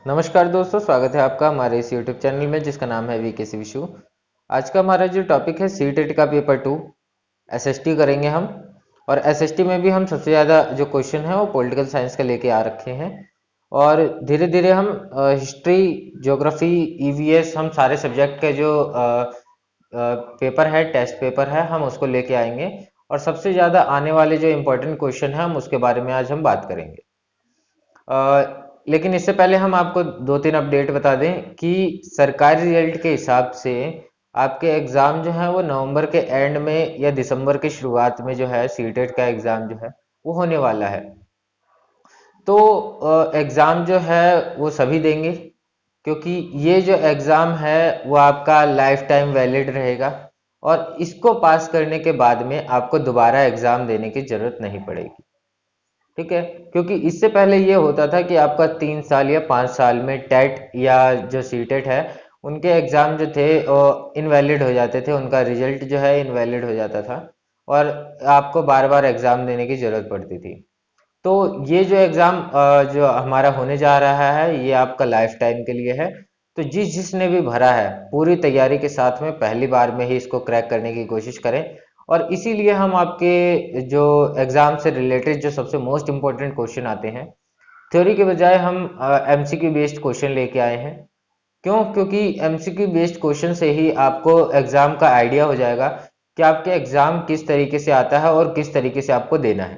नमस्कार दोस्तों, स्वागत है आपका हमारे इस YouTube चैनल में जिसका नाम है वीकेसी विशु। आज का हमारा जो टॉपिक है सीटेट का पेपर 2 एसएसटी करेंगे हम। और एसएसटी में भी हम सबसे ज़्यादा जो क्वेश्चन है वो पॉलिटिकल साइंस का लेके आ रखे हैं। और धीरे धीरे हम हिस्ट्री, ज्योग्राफी, ईवीएस, हम सारे सब्जेक्ट के जो पेपर है, टेस्ट पेपर है, हम उसको लेके आएंगे। और सबसे ज़्यादा आने वाले जो इम्पोर्टेंट क्वेश्चन है हम उसके बारे में आज हम बात करेंगे। लेकिन इससे पहले हम आपको दो तीन अपडेट बता दें कि सरकारी रिजल्ट के हिसाब से आपके एग्ज़ाम जो है वो नवंबर के एंड में या दिसंबर की शुरुआत में जो है सीटेट का एग्ज़ाम जो है वो होने वाला है। तो एग्ज़ाम जो है वो सभी देंगे, क्योंकि ये जो एग्ज़ाम है वो आपका लाइफ टाइम वैलिड रहेगा और इसको पास करने के बाद में आपको दोबारा एग्ज़ाम देने की ज़रूरत नहीं पड़ेगी। ठीक है, क्योंकि इससे पहले ये होता था कि आपका 3 साल या 5 साल में टेट या जो सीटेट है उनके एग्जाम जो थे इनवैलिड हो जाते थे, उनका रिजल्ट जो है इनवैलिड हो जाता था और आपको बार बार एग्जाम देने की जरूरत पड़ती थी। तो ये जो एग्जाम जो हमारा होने जा रहा है ये आपका लाइफ टाइम के लिए है। तो जिसने भी भरा है पूरी तैयारी के साथ में पहली बार में ही इसको क्रैक करने की कोशिश करें। और इसीलिए हम आपके जो एग्जाम से रिलेटेड जो सबसे मोस्ट इम्पोर्टेंट क्वेश्चन आते हैं, थ्योरी के बजाय हम एमसीक्यू बेस्ड क्वेश्चन लेके आए हैं। क्यों? क्योंकि एमसीक्यू बेस्ड क्वेश्चन से ही आपको एग्जाम का आइडिया हो जाएगा कि आपके एग्जाम किस तरीके से आता है और किस तरीके से आपको देना है।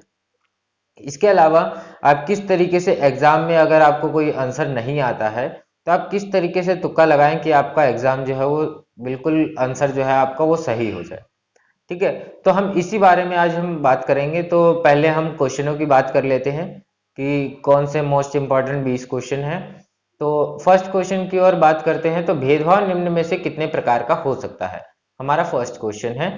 इसके अलावा आप किस तरीके से एग्जाम में अगर आपको कोई आंसर नहीं आता है तो आप किस तरीके से तुक्का लगाएं कि आपका एग्जाम जो है वो बिल्कुल आंसर जो है आपका वो सही हो जाए। ठीक है, तो हम इसी बारे में आज हम बात करेंगे। तो पहले हम क्वेश्चनों की बात कर लेते हैं कि कौन से मोस्ट इंपॉर्टेंट 20 क्वेश्चन हैं। तो फर्स्ट क्वेश्चन की ओर बात करते हैं। तो भेदभाव निम्न में से कितने प्रकार का हो सकता है, हमारा फर्स्ट क्वेश्चन है।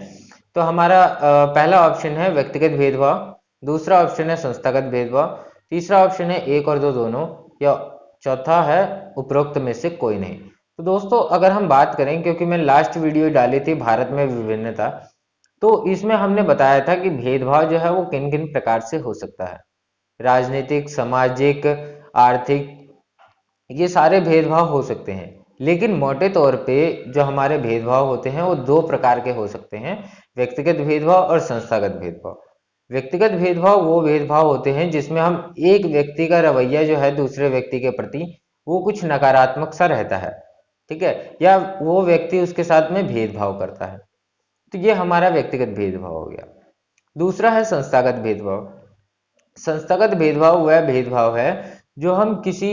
तो हमारा पहला ऑप्शन है व्यक्तिगत भेदभाव, दूसरा ऑप्शन है संस्थागत भेदभाव, तीसरा ऑप्शन है एक और दो दोनों, या चौथा है उपरोक्त में से कोई नहीं। तो दोस्तों अगर हम बात करें, क्योंकि मैं लास्ट वीडियो डाली थी भारत में विभिन्नता, तो इसमें हमने बताया था कि भेदभाव जो है वो किन किन प्रकार से हो सकता है। राजनीतिक, सामाजिक, आर्थिक, ये सारे भेदभाव हो सकते हैं। लेकिन मोटे तौर पे जो हमारे भेदभाव होते हैं वो दो प्रकार के हो सकते हैं, व्यक्तिगत भेदभाव और संस्थागत भेदभाव। व्यक्तिगत भेदभाव वो भेदभाव होते हैं जिसमें हम एक व्यक्ति का रवैया जो है दूसरे व्यक्ति के प्रति वो कुछ नकारात्मक सा रहता है, ठीक है, या वो व्यक्ति उसके साथ में भेदभाव करता है। तो ये हमारा व्यक्तिगत भेदभाव हो गया। दूसरा है संस्थागत भेदभाव। संस्थागत भेदभाव वह भेदभाव है जो हम किसी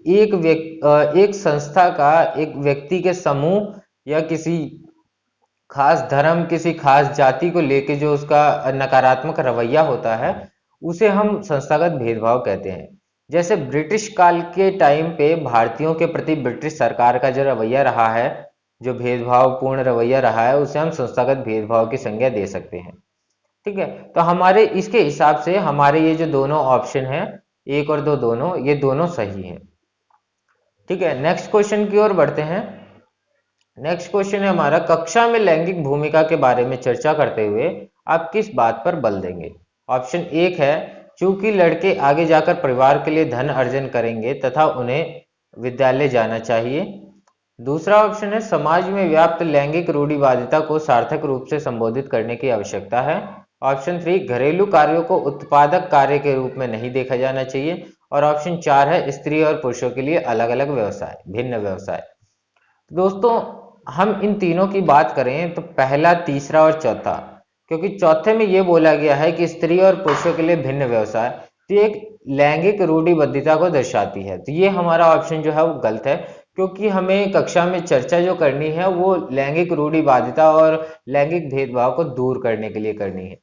एक संस्था का, एक व्यक्ति के समूह या किसी खास धर्म, किसी खास जाति को लेके जो उसका नकारात्मक रवैया होता है उसे हम संस्थागत भेदभाव कहते हैं। जैसे ब्रिटिश काल के टाइम पे भारतीयों के प्रति ब्रिटिश सरकार का जो रवैया रहा है, जो भेदभावपूर्ण रवैया रहा है, उसे हम संस्थागत भेदभाव की संज्ञा दे सकते हैं। ठीक है, तो हमारे इसके हिसाब से हमारे ये जो दोनों ऑप्शन है, एक और दो दोनों, ये दोनों सही हैं। ठीक है, नेक्स्ट क्वेश्चन की ओर बढ़ते हैं। नेक्स्ट क्वेश्चन है हमारा, कक्षा में लैंगिक भूमिका के बारे में चर्चा करते हुए आप किस बात पर बल देंगे। ऑप्शन एक है, चूंकि लड़के आगे जाकर परिवार के लिए धन अर्जन करेंगे तथा उन्हें विद्यालय जाना चाहिए। दूसरा ऑप्शन है, समाज में व्याप्त लैंगिक रूढ़िवादिता को सार्थक रूप से संबोधित करने की आवश्यकता है। ऑप्शन थ्री, घरेलू कार्यों को उत्पादक कार्य के रूप में नहीं देखा जाना चाहिए। और ऑप्शन चार है, स्त्री और पुरुषों के लिए अलग अलग व्यवसाय, भिन्न व्यवसाय। दोस्तों हम इन तीनों की बात करें तो पहला, तीसरा और चौथा, क्योंकि चौथे में यह बोला गया है कि स्त्री और पुरुषों के लिए भिन्न व्यवसाय, तो एक लैंगिक रूढ़िबद्धता को दर्शाती है। तो ये हमारा ऑप्शन जो है वो गलत है, क्योंकि हमें कक्षा में चर्चा जो करनी है वो लैंगिक रूढ़िवादिता और लैंगिक भेदभाव को दूर करने के लिए करनी है।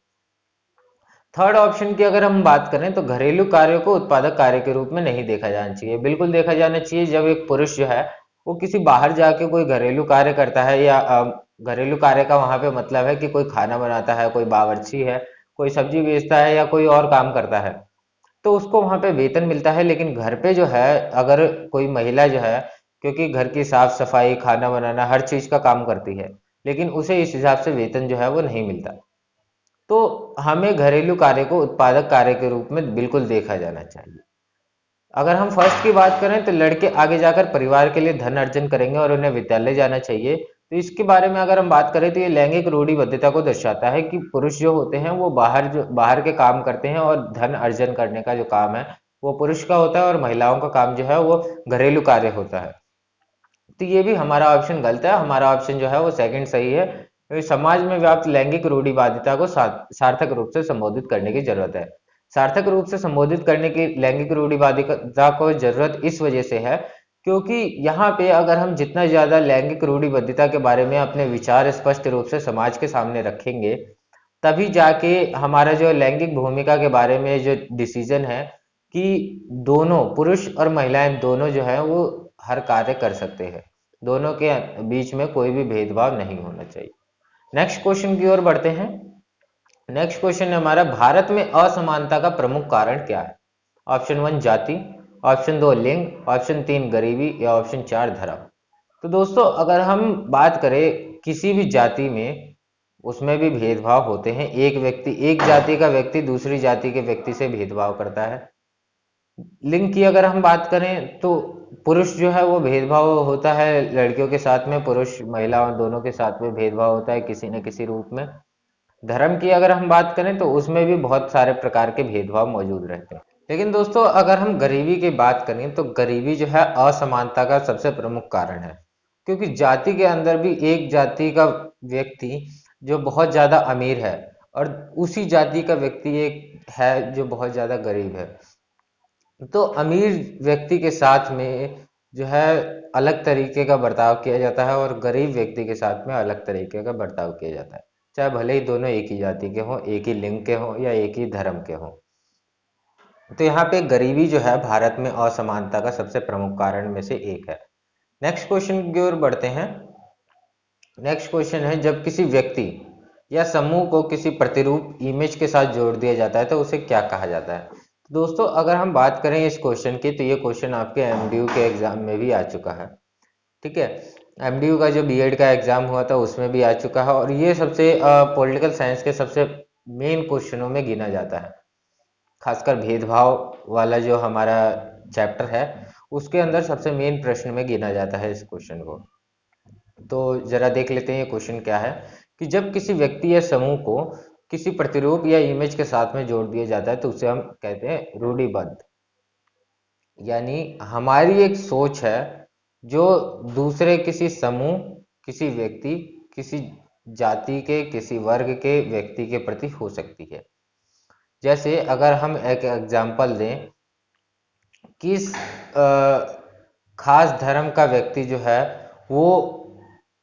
थर्ड ऑप्शन की अगर हम बात करें तो घरेलू कार्यों को उत्पादक कार्य के रूप में नहीं देखा जाना चाहिए। बिल्कुल देखा जाना चाहिए। जब एक पुरुष जो है वो किसी बाहर जाके कोई घरेलू कार्य करता है, या घरेलू कार्य का वहां पे मतलब है कि कोई खाना बनाता है, कोई बावर्ची है, कोई सब्जी बेचता है या कोई और काम करता है, तो उसको वहां पे वेतन मिलता है। लेकिन घर पे जो है अगर कोई महिला जो है, क्योंकि घर की साफ सफाई, खाना बनाना, हर चीज का काम करती है, लेकिन उसे इस हिसाब से वेतन जो है वो नहीं मिलता। तो हमें घरेलू कार्य को उत्पादक कार्य के रूप में बिल्कुल देखा जाना चाहिए। अगर हम फर्स्ट की बात करें तो लड़के आगे जाकर परिवार के लिए धन अर्जन करेंगे और उन्हें विद्यालय जाना चाहिए। तो इसके बारे में अगर हम बात करें तो ये लैंगिक रूढ़िबद्धता को दर्शाता है कि पुरुष जो होते हैं वो बाहर के काम करते हैं और धन अर्जन करने का जो काम है वो पुरुष का होता है और महिलाओं का काम जो है वो घरेलू कार्य होता है। तो ये भी हमारा ऑप्शन गलत है, हमारा ऑप्शन जो है वो सेकंड सही है, क्योंकि समाज में व्याप्त लैंगिक रूढ़िवादिता को सार्थक रूप से संबोधित करने की जरूरत है। सार्थक रूप से संबोधित करने की लैंगिक रूढ़िवादिता को जरूरत इस वजह से है क्योंकि यहाँ पे अगर हम जितना ज्यादा लैंगिक रूढ़िबद्धता के बारे में अपने विचार स्पष्ट रूप से समाज के सामने रखेंगे, तभी जाके हमारा जो लैंगिक भूमिका के बारे में जो डिसीजन है कि दोनों पुरुष और महिलाएं दोनों जो है वो हर कार्य कर सकते हैं, दोनों के बीच में कोई भी भेदभाव नहीं होना चाहिए। नेक्स्ट क्वेश्चन की ओर बढ़ते हैं। नेक्स्ट क्वेश्चन है हमारा, भारत में असमानता का प्रमुख कारण क्या है? ऑप्शन 1 जाति, ऑप्शन 2 लिंग, ऑप्शन 3 गरीबी या ऑप्शन 4 धर्म। तो दोस्तों अगर हम बात करें किसी भी जाति में, उसमें भी भेदभाव होते हैं। एक जाति का व्यक्ति दूसरी जाति के व्यक्ति से भेदभाव करता है। लिंग की अगर हम बात करें तो पुरुष जो है वो भेदभाव होता है लड़कियों के साथ में, पुरुष महिलाओं दोनों के साथ में भेदभाव होता है किसी न किसी रूप में। धर्म की अगर हम बात करें तो उसमें भी बहुत सारे प्रकार के भेदभाव मौजूद रहते हैं। लेकिन दोस्तों अगर हम गरीबी की बात करें तो गरीबी जो है असमानता का सबसे प्रमुख कारण है, क्योंकि जाति के अंदर भी एक जाति का व्यक्ति जो बहुत ज्यादा अमीर है और उसी जाति का व्यक्ति एक है जो बहुत ज्यादा गरीब है। तो अमीर व्यक्ति के साथ में जो है अलग तरीके का बर्ताव किया जाता है और गरीब व्यक्ति के साथ में अलग तरीके का बर्ताव किया जाता है, चाहे भले ही दोनों एक ही जाति के हों, एक ही लिंग के हों या एक ही धर्म के हों। तो यहाँ पे गरीबी जो है भारत में असमानता का सबसे प्रमुख कारण में से एक है। नेक्स्ट क्वेश्चन की ओर बढ़ते हैं। नेक्स्ट क्वेश्चन है, जब किसी व्यक्ति या समूह को किसी प्रतिरूप इमेज के साथ जोड़ दिया जाता है तो उसे क्या कहा जाता है? तो दोस्तों अगर हम बात करें इस क्वेश्चन की तो ये क्वेश्चन आपके एमडीयू के एग्जाम में भी आ चुका है। ठीक है, एमडीयू का जो बीएड का एग्जाम हुआ था उसमें भी आ चुका है और ये सबसे पॉलिटिकल साइंस के सबसे मेन क्वेश्चनों में गिना जाता है। खासकर भेदभाव वाला जो हमारा चैप्टर है उसके अंदर सबसे मेन प्रश्न में गिना जाता है इस क्वेश्चन को। तो जरा देख लेते हैं ये क्वेश्चन क्या है कि जब किसी व्यक्ति या समूह को किसी प्रतिरूप या इमेज के साथ में जोड़ दिया जाता है तो उसे हम कहते हैं रूढ़िबद्ध। यानी हमारी एक सोच है जो दूसरे किसी समूह, किसी व्यक्ति, किसी जाति के, किसी वर्ग के व्यक्ति के प्रति हो सकती है। जैसे अगर हम एक एग्जांपल दें, किस खास धर्म का व्यक्ति जो है वो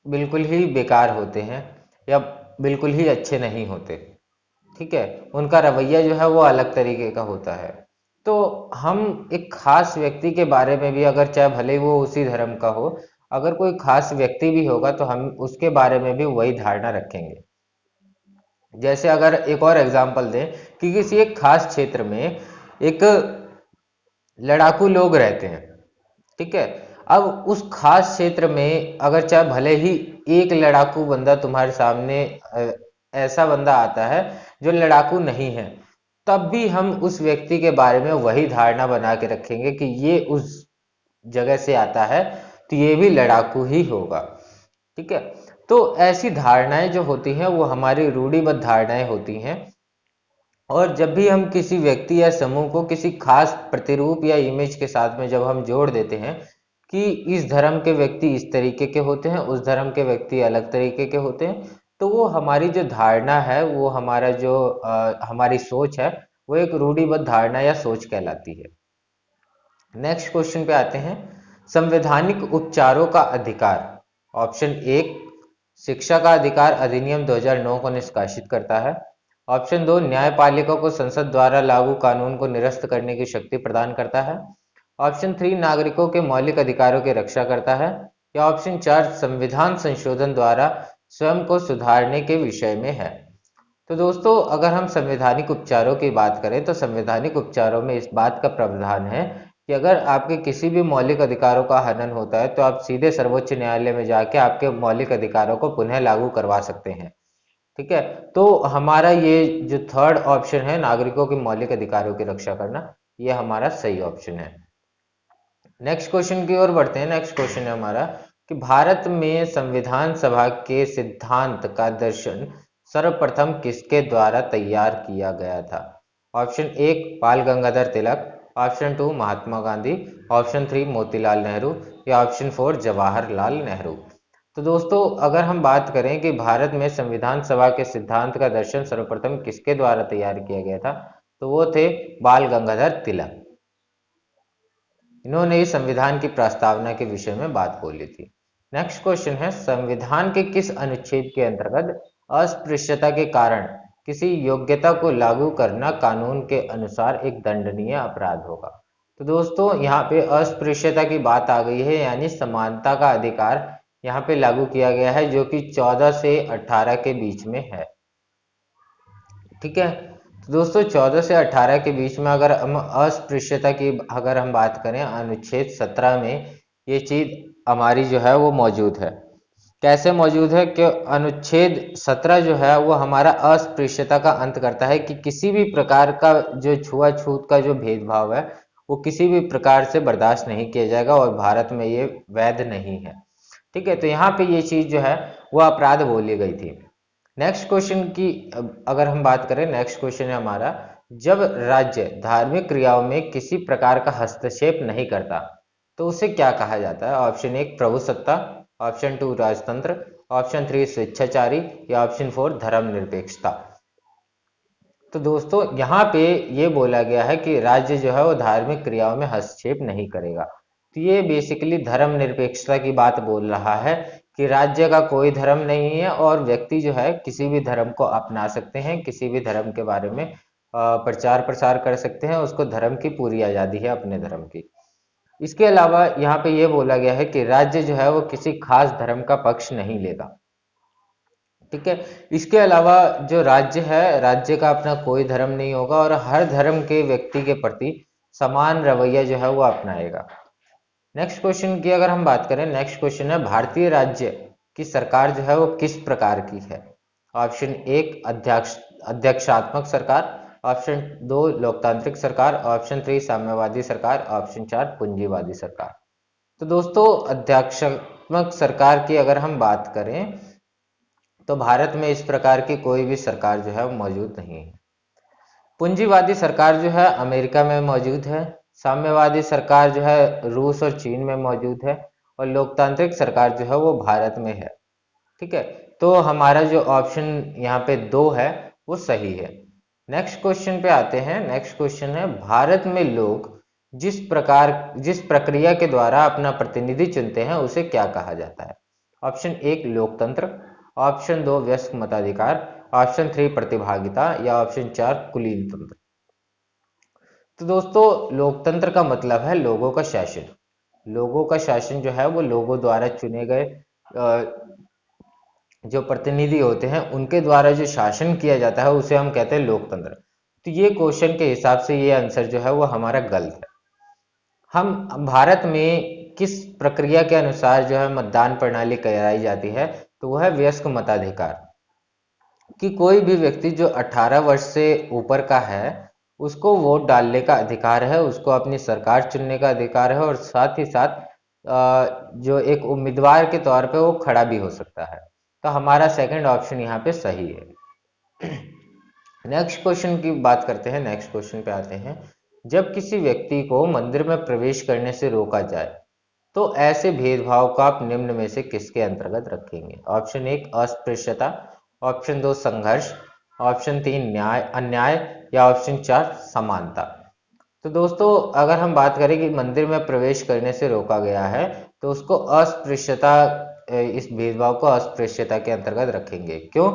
बिल्कुल ही बेकार होते हैं या बिल्कुल ही अच्छे नहीं होते। ठीक है, उनका रवैया जो है वो अलग तरीके का होता है। तो हम एक खास व्यक्ति के बारे में भी, अगर चाहे भले ही वो उसी धर्म का हो, अगर कोई खास व्यक्ति भी होगा तो हम उसके बारे में भी वही धारणा रखेंगे। जैसे अगर एक और एग्जांपल दें कि किसी एक खास क्षेत्र में एक लड़ाकू लोग रहते हैं। ठीक है, अब उस खास क्षेत्र में अगर चाहे भले ही एक लड़ाकू बंदा तुम्हारे सामने ऐसा बंदा आता है जो लड़ाकू नहीं है, तब भी हम उस व्यक्ति के बारे में वही धारणा बना के रखेंगे कि ये उस जगह से आता है तो ये भी लड़ाकू ही होगा। ठीक है, तो ऐसी धारणाएं जो होती हैं वो हमारी रूढ़िबद्ध धारणाएं होती हैं और जब भी हम किसी व्यक्ति या समूह को किसी खास प्रतिरूप या इमेज के साथ में जब हम जोड़ देते हैं कि इस धर्म के व्यक्ति इस तरीके के होते हैं, उस धर्म के व्यक्ति अलग तरीके के होते हैं, तो वो हमारी जो धारणा है, वो हमारा जो हमारी सोच है, वो एक रूढ़िबद्ध धारणा या सोच कहलाती है। नेक्स्ट क्वेश्चन पे आते हैं। संवैधानिक उपचारों का अधिकार, ऑप्शन 1 शिक्षा का अधिकार अधिनियम 2009 को निष्कासित करता है। ऑप्शन 2 न्यायपालिका को संसद द्वारा लागू कानून को निरस्त करने की शक्ति प्रदान करता है। ऑप्शन 3 नागरिकों के मौलिक अधिकारों की रक्षा करता है। या ऑप्शन 4 संविधान संशोधन द्वारा स्वयं को सुधारने के विषय में है। तो दोस्तों अगर हम संवैधानिक उपचारों की बात करें तो संवैधानिक उपचारों में इस बात का प्रावधान है कि अगर आपके किसी भी मौलिक अधिकारों का हनन होता है तो आप सीधे सर्वोच्च न्यायालय में जाके आपके मौलिक अधिकारों को पुनः लागू करवा सकते हैं। ठीक है, तो हमारा ये जो थर्ड ऑप्शन है, नागरिकों के मौलिक अधिकारों की रक्षा करना, ये हमारा सही ऑप्शन है। नेक्स्ट क्वेश्चन की ओर बढ़ते हैं। नेक्स्ट क्वेश्चन है हमारा कि भारत में संविधान सभा के सिद्धांत का दर्शन सर्वप्रथम किसके द्वारा तैयार किया गया था? ऑप्शन एक Bal Gangadhar Tilak, option two Mahatma Gandhi, option three Motilal Nehru या ऑप्शन फोर जवाहरलाल नेहरू। तो दोस्तों अगर हम बात करें कि भारत में संविधान सभा के सिद्धांत का दर्शन सर्वप्रथम किसके द्वारा तैयार किया गया था, तो वो थे बाल गंगाधर तिलक। इन्होंने ही संविधान की प्रस्तावना के विषय में बात बोली थी। नेक्स्ट क्वेश्चन है संविधान के किस अनुच्छेद के अंतर्गत अस्पृश्यता के कारण किसी योग्यता को लागू करना कानून के अनुसार एक दंडनीय अपराध होगा? तो दोस्तों यहाँ पे अस्पृश्यता की बात आ गई है, यानी समानता का अधिकार यहाँ पे लागू किया गया है, जो कि 14 से 18 के बीच में है। ठीक है, तो दोस्तों 14 से 18 के बीच में अगर हम अस्पृश्यता की अगर हम बात करें, अनुच्छेद 17 में ये चीज हमारी जो है वो मौजूद है। कैसे मौजूद है कि अनुच्छेद 17 जो है वो हमारा अस्पृश्यता का अंत करता है कि किसी भी प्रकार का जो छुआछूत का जो भेदभाव है वो किसी भी प्रकार से बर्दाश्त नहीं किया जाएगा और भारत में ये वैध नहीं है। ठीक है, तो यहाँ पे ये चीज जो है वो अपराध बोली गई थी। नेक्स्ट क्वेश्चन की अगर हम बात करें, नेक्स्ट क्वेश्चन है हमारा जब राज्य धार्मिक क्रियाओं में किसी प्रकार का हस्तक्षेप नहीं करता तो उसे क्या कहा जाता है? ऑप्शन एक प्रभुसत्ता, ऑप्शन टू राजतंत्र, ऑप्शन थ्री स्वेच्छाचारी या ऑप्शन फोर धर्मनिरपेक्षता। तो दोस्तों यहाँ पे ये बोला गया है कि राज्य जो है वो धार्मिक क्रियाओं में हस्तक्षेप नहीं करेगा। तो ये बेसिकली धर्मनिरपेक्षता की बात बोल रहा है कि राज्य का कोई धर्म नहीं है और व्यक्ति जो है किसी भी धर्म को अपना सकते हैं, किसी भी धर्म के बारे में प्रचार प्रसार कर सकते हैं, उसको धर्म की पूरी आज़ादी है अपने धर्म की। इसके अलावा यहाँ पे ये बोला गया है कि राज्य जो है वो किसी खास धर्म का पक्ष नहीं लेगा। ठीक है, इसके अलावा जो राज्य है, राज्य का अपना कोई धर्म नहीं होगा और हर धर्म के व्यक्ति के प्रति समान रवैया जो है वो अपनाएगा। नेक्स्ट क्वेश्चन की अगर हम बात करें, नेक्स्ट क्वेश्चन है भारतीय राज्य की सरकार जो है वो किस प्रकार की है? ऑप्शन एक अध्यक्षात्मक सरकार, ऑप्शन दो लोकतांत्रिक सरकार, ऑप्शन थ्री साम्यवादी सरकार, ऑप्शन चार पूंजीवादी सरकार। तो दोस्तों अध्यक्षात्मक सरकार की अगर हम बात करें तो भारत में इस प्रकार की कोई भी सरकार जो है वो मौजूद नहीं है। पूंजीवादी सरकार जो है अमेरिका में मौजूद है, साम्यवादी सरकार जो है रूस और चीन में मौजूद है और लोकतांत्रिक सरकार जो है वो भारत में है। ठीक है, तो हमारा जो ऑप्शन यहाँ पे दो है वो सही है। नेक्स्ट क्वेश्चन पे आते हैं। नेक्स्ट क्वेश्चन है भारत में लोग जिस प्रक्रिया के द्वारा अपना प्रतिनिधि चुनते हैं उसे क्या कहा जाता है? ऑप्शन एक लोकतंत्र, ऑप्शन दो वयस्क मताधिकार, ऑप्शन थ्री प्रतिभागिता या ऑप्शन चार कुलीन तंत्र। तो दोस्तों लोकतंत्र का मतलब है लोगों का शासन। लोगों का शासन जो है वो लोगों द्वारा चुने गए जो प्रतिनिधि होते हैं उनके द्वारा जो शासन किया जाता है उसे हम कहते हैं लोकतंत्र। तो ये क्वेश्चन के हिसाब से ये आंसर जो है वो हमारा गलत है। हम भारत में किस प्रक्रिया के अनुसार जो है मतदान प्रणाली कराई जाती है, तो वह है वयस्क मताधिकार। कि कोई भी व्यक्ति जो 18 वर्ष से ऊपर का है उसको वोट डालने का अधिकार है, उसको अपनी सरकार चुनने का अधिकार है और साथ ही साथ जो एक उम्मीदवार के तौर पे वो खड़ा भी हो सकता है। तो हमारा सेकंड ऑप्शन यहाँ पे सही है। नेक्स्ट क्वेश्चन की बात करते हैं। नेक्स्ट क्वेश्चन पे आते हैं। जब किसी व्यक्ति को मंदिर में प्रवेश करने से रोका जाए तो ऐसे भेदभाव को आप निम्न में से किसके अंतर्गत रखेंगे? ऑप्शन एक अस्पृश्यता, ऑप्शन दो संघर्ष, ऑप्शन तीन न्याय अन्याय या ऑप्शन चार समानता। तो दोस्तों अगर हम बात करें कि मंदिर में प्रवेश करने से रोका गया है तो उसको अस्पृश्यता, इस भेदभाव को अस्पृश्यता के अंतर्गत रखेंगे। क्यों?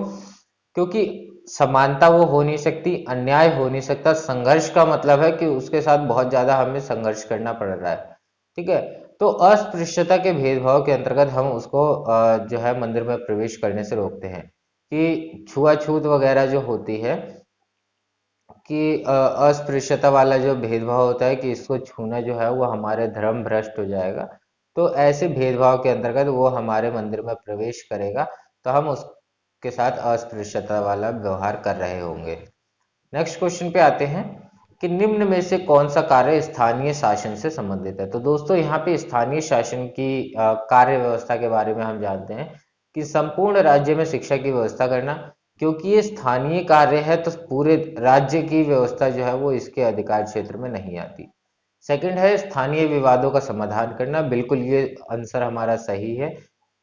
क्योंकि समानता वो हो नहीं सकती, अन्याय हो नहीं सकता, संघर्ष का मतलब है कि उसके साथ बहुत ज्यादा हमें संघर्ष करना पड़ रहा है। ठीक है, तो अस्पृश्यता के भेदभाव के अंतर्गत हम उसको जो है मंदिर में प्रवेश करने से रोकते हैं। कि छुआछूत वगैरह जो होती है, कि अस्पृश्यता वाला जो भेदभाव होता है कि इसको छूना जो है वो हमारे धर्म भ्रष्ट हो जाएगा, तो ऐसे भेदभाव के अंतर्गत वो हमारे मंदिर में प्रवेश करेगा तो हम उसके साथ अस्पृश्यता वाला व्यवहार कर रहे होंगे। नेक्स्ट क्वेश्चन पे आते हैं। कि निम्न में से कौन सा कार्य स्थानीय शासन से संबंधित है। तो दोस्तों यहाँ पे स्थानीय शासन की कार्य व्यवस्था के बारे में हम जानते हैं कि संपूर्ण राज्य में शिक्षा की व्यवस्था करना, क्योंकि ये स्थानीय कार्य है तो पूरे राज्य की व्यवस्था जो है वो इसके अधिकार क्षेत्र में नहीं आती। सेकंड है स्थानीय विवादों का समाधान करना, बिल्कुल ये आंसर हमारा सही है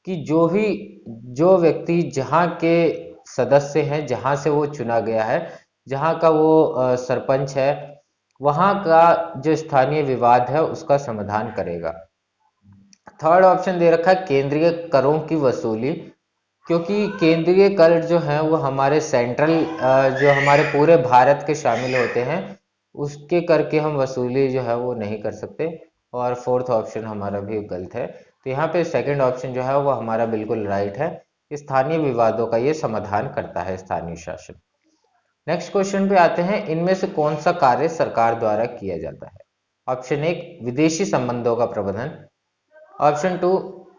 कि जो व्यक्ति जहाँ के सदस्य हैं, जहाँ से वो चुना गया है, जहाँ का वो सरपंच है, वहाँ का जो स्थानीय विवाद है उसका समाधान करेगा। थर्ड ऑप्शन दे रखा है केंद्रीय करों की वसूली, क्योंकि केंद्रीय कर जो है वो हमारे सेंट्रल जो हमारे पूरे भारत के शामिल होते हैं, उसके कर की हम वसूली जो है वो नहीं कर सकते। और फोर्थ ऑप्शन हमारा भी गलत है। तो यहाँ पे सेकंड ऑप्शन जो है वो हमारा बिल्कुल राइट है। स्थानीय विवादों का ये समाधान करता है स्थानीय शासन। नेक्स्ट क्वेश्चन पे आते हैं, इनमें से कौन सा कार्य सरकार द्वारा किया जाता है। ऑप्शन एक विदेशी संबंधों का प्रबंधन, ऑप्शन टू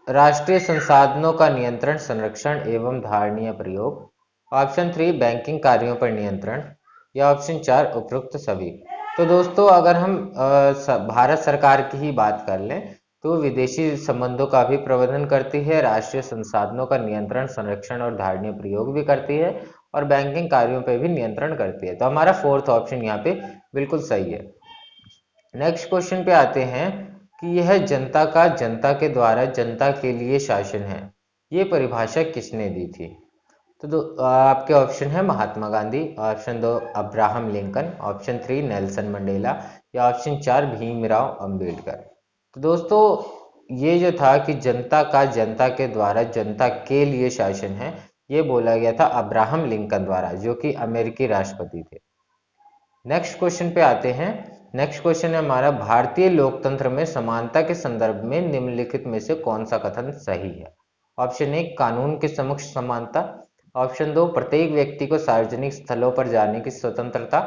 राष्ट्रीय संसाधनों का नियंत्रण, संरक्षण एवं धारणीय प्रयोग, ऑप्शन थ्री बैंकिंग कार्यों पर नियंत्रण, या ऑप्शन चार उपरोक्त सभी। तो दोस्तों अगर हम भारत सरकार की ही बात कर लें तो विदेशी संबंधों का भी प्रबंधन करती है, राष्ट्रीय संसाधनों का नियंत्रण, संरक्षण और धारणीय प्रयोग भी करती है, और बैंकिंग कार्यों पर भी नियंत्रण करती है। तो हमारा फोर्थ ऑप्शन यहाँ पे बिल्कुल सही है। नेक्स्ट क्वेश्चन पे आते हैं कि यह जनता का जनता के द्वारा जनता के लिए शासन है, ये परिभाषा किसने दी थी। तो आपके ऑप्शन है महात्मा गांधी, ऑप्शन दो Abraham Lincoln, option three Nelson Mandela, या ऑप्शन चार भीमराव अंबेडकर। तो दोस्तों ये जो था कि जनता का जनता के द्वारा जनता के लिए शासन है, ये बोला गया था अब्राहम लिंकन द्वारा, जो कि अमेरिकी राष्ट्रपति थे। नेक्स्ट क्वेश्चन पे आते हैं। नेक्स्ट क्वेश्चन है हमारा, भारतीय लोकतंत्र में समानता के संदर्भ में निम्नलिखित में से कौन सा कथन सही है। ऑप्शन एक कानून के समक्ष समानता, ऑप्शन दो प्रत्येक व्यक्ति को सार्वजनिक स्थलों पर जाने की स्वतंत्रता,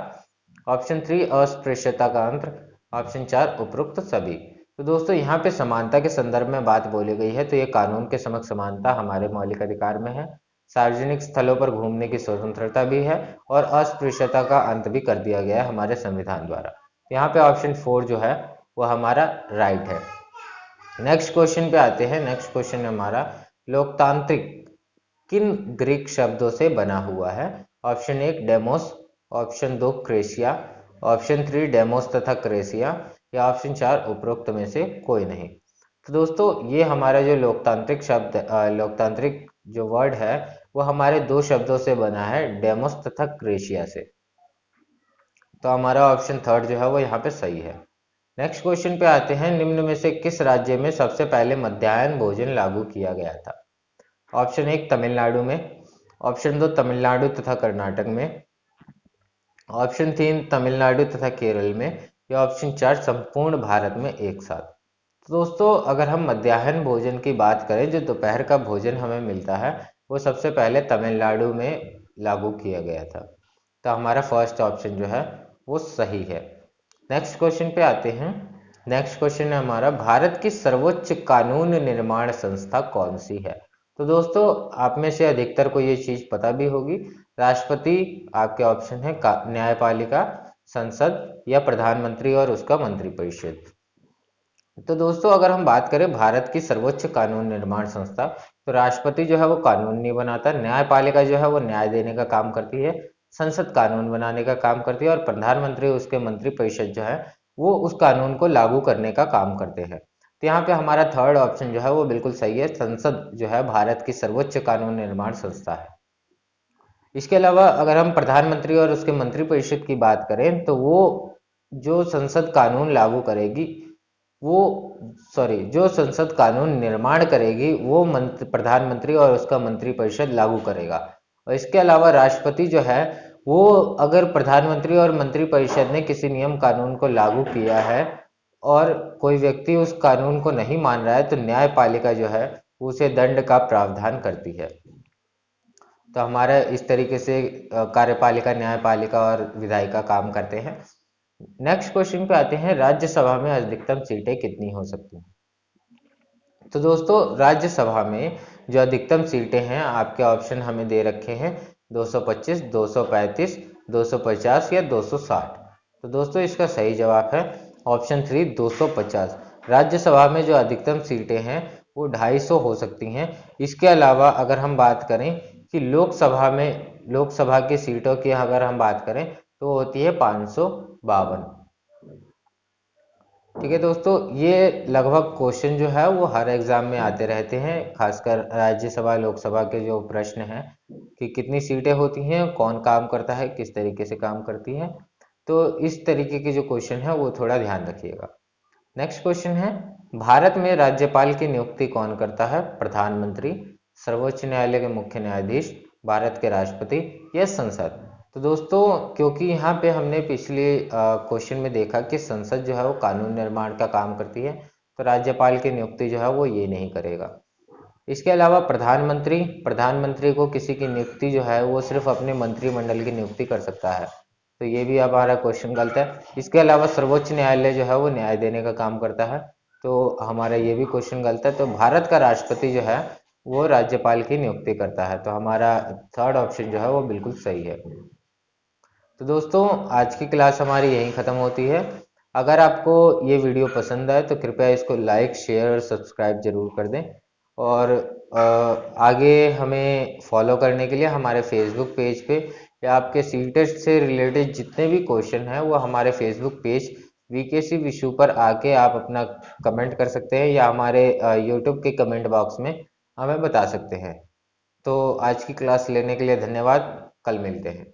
ऑप्शन थ्री अस्पृश्यता का अंत, ऑप्शन चार उपरोक्त सभी। तो दोस्तों यहाँ पे समानता के संदर्भ में बात बोली गई है, तो ये कानून के समक्ष समानता हमारे मौलिक अधिकार में है, सार्वजनिक स्थलों पर घूमने की स्वतंत्रता भी है, और अस्पृश्यता का अंत भी कर दिया गया है हमारे संविधान द्वारा। यहाँ पे ऑप्शन फोर जो है वो हमारा राइट है। नेक्स्ट क्वेश्चन पे आते हैं। नेक्स्ट क्वेश्चन हमारा, लोकतांत्रिक किन ग्रीक शब्दों से बना हुआ है। ऑप्शन एक डेमोस, ऑप्शन दो क्रेशिया, ऑप्शन थ्री डेमोस तथा क्रेशिया, या ऑप्शन चार उपरोक्त में से कोई नहीं। तो दोस्तों ये हमारा जो लोकतांत्रिक शब्द लोकतांत्रिक जो वर्ड है वो हमारे दो शब्दों से बना है, डेमोस तथा क्रेशिया से। तो हमारा ऑप्शन थर्ड जो है वो यहाँ पे सही है। नेक्स्ट क्वेश्चन पे आते हैं, निम्न में से किस राज्य में सबसे पहले मध्याह्न भोजन लागू किया गया था। ऑप्शन एक तमिलनाडु में, ऑप्शन दो तमिलनाडु तथा कर्नाटक में, ऑप्शन तीन तमिलनाडु तथा केरल में, या ऑप्शन चार संपूर्ण भारत में एक साथ। तो दोस्तों अगर हम मध्याह्न भोजन की बात करें, जो दोपहर का भोजन हमें मिलता है, वो सबसे पहले तमिलनाडु में लागू किया गया था। तो हमारा फर्स्ट ऑप्शन जो है वो सही है। नेक्स्ट क्वेश्चन पे आते हैं। नेक्स्ट क्वेश्चन है हमारा, भारत की सर्वोच्च कानून निर्माण संस्था कौन सी है। तो दोस्तों आप में से अधिकतर को ये चीज पता भी होगी, राष्ट्रपति आपके ऑप्शन है, न्यायपालिका, संसद, या प्रधानमंत्री और उसका मंत्रिपरिषद। तो दोस्तों अगर हम बात करें भारत की सर्वोच्च कानून निर्माण संस्था, तो राष्ट्रपति जो है वो कानून नहीं बनाता, न्यायपालिका जो है वो न्याय देने का काम करती है, संसद कानून बनाने का काम करती है, और प्रधानमंत्री उसके मंत्रिपरिषद जो है वो उस कानून को लागू करने का काम करते हैं। तो यहाँ पे हमारा थर्ड ऑप्शन जो है वो बिल्कुल सही है, संसद जो है भारत की सर्वोच्च कानून निर्माण संस्था है। इसके अलावा अगर हम प्रधानमंत्री और उसके मंत्रिपरिषद की बात करें, तो वो जो संसद कानून लागू करेगी वो जो संसद कानून निर्माण करेगी वो प्रधानमंत्री और उसका मंत्रिपरिषद लागू करेगा। और इसके अलावा राष्ट्रपति जो है वो, अगर प्रधानमंत्री और मंत्रिपरिषद ने किसी नियम कानून को लागू किया है और कोई व्यक्ति उस कानून को नहीं मान रहा है, तो न्यायपालिका जो है उसे दंड का प्रावधान करती है। तो हमारा इस तरीके से कार्यपालिका, न्यायपालिका और विधायिका काम करते हैं। नेक्स्ट क्वेश्चन पे आते हैं, राज्यसभा में अधिकतम सीटें कितनी हो सकती हैं। तो दोस्तों राज्यसभा में जो अधिकतम सीटें हैं, आपके ऑप्शन हमें दे रखे हैं 225, 235, 250 या 260। तो दोस्तों इसका सही जवाब है ऑप्शन 3 250। राज्यसभा में जो अधिकतम सीटें हैं वो 250 हो सकती हैं। इसके अलावा अगर हम बात करें कि लोकसभा की सीटों की अगर हम बात करें तो होती है 552। ठीक है दोस्तों, ये लगभग क्वेश्चन जो है वो हर एग्जाम में आते रहते हैं, खासकर राज्यसभा लोकसभा के जो प्रश्न हैं कि कितनी सीटें होती हैं, कौन काम करता है, किस तरीके से काम करती है। तो इस तरीके के जो क्वेश्चन है वो थोड़ा ध्यान रखिएगा। नेक्स्ट क्वेश्चन है, भारत में राज्यपाल की नियुक्ति कौन करता है? प्रधानमंत्री, सर्वोच्च न्यायालय के मुख्य न्यायाधीश, भारत के राष्ट्रपति या संसद? तो दोस्तों क्योंकि यहाँ पे हमने पिछले क्वेश्चन में देखा कि संसद जो है वो कानून निर्माण का काम करती है, तो राज्यपाल की नियुक्ति जो है वो ये नहीं करेगा। इसके अलावा प्रधानमंत्री को किसी की नियुक्ति जो है वो सिर्फ अपने मंत्रिमंडल की नियुक्ति कर सकता है, तो ये भी हमारा क्वेश्चन गलत है। इसके अलावा सर्वोच्च न्यायालय जो है वो न्याय देने का काम करता है, तो हमारा ये भी क्वेश्चन गलत है। तो भारत का राष्ट्रपति जो है वो राज्यपाल की नियुक्ति करता है, तो हमारा थर्ड ऑप्शन जो है वो बिल्कुल सही है। तो दोस्तों आज की क्लास हमारी यहीं ख़त्म होती है। अगर आपको ये वीडियो पसंद आए तो कृपया इसको लाइक शेयर और सब्सक्राइब जरूर कर दें। और आगे हमें फॉलो करने के लिए हमारे फेसबुक पेज पे या आपके सी टेस्ट से रिलेटेड जितने भी क्वेश्चन हैं वो हमारे फेसबुक पेज वीकेसी विशु पर आके आप अपना कमेंट कर सकते हैं, या हमारे यूट्यूब के कमेंट बॉक्स में हमें बता सकते हैं। तो आज की क्लास लेने के लिए धन्यवाद। कल मिलते हैं।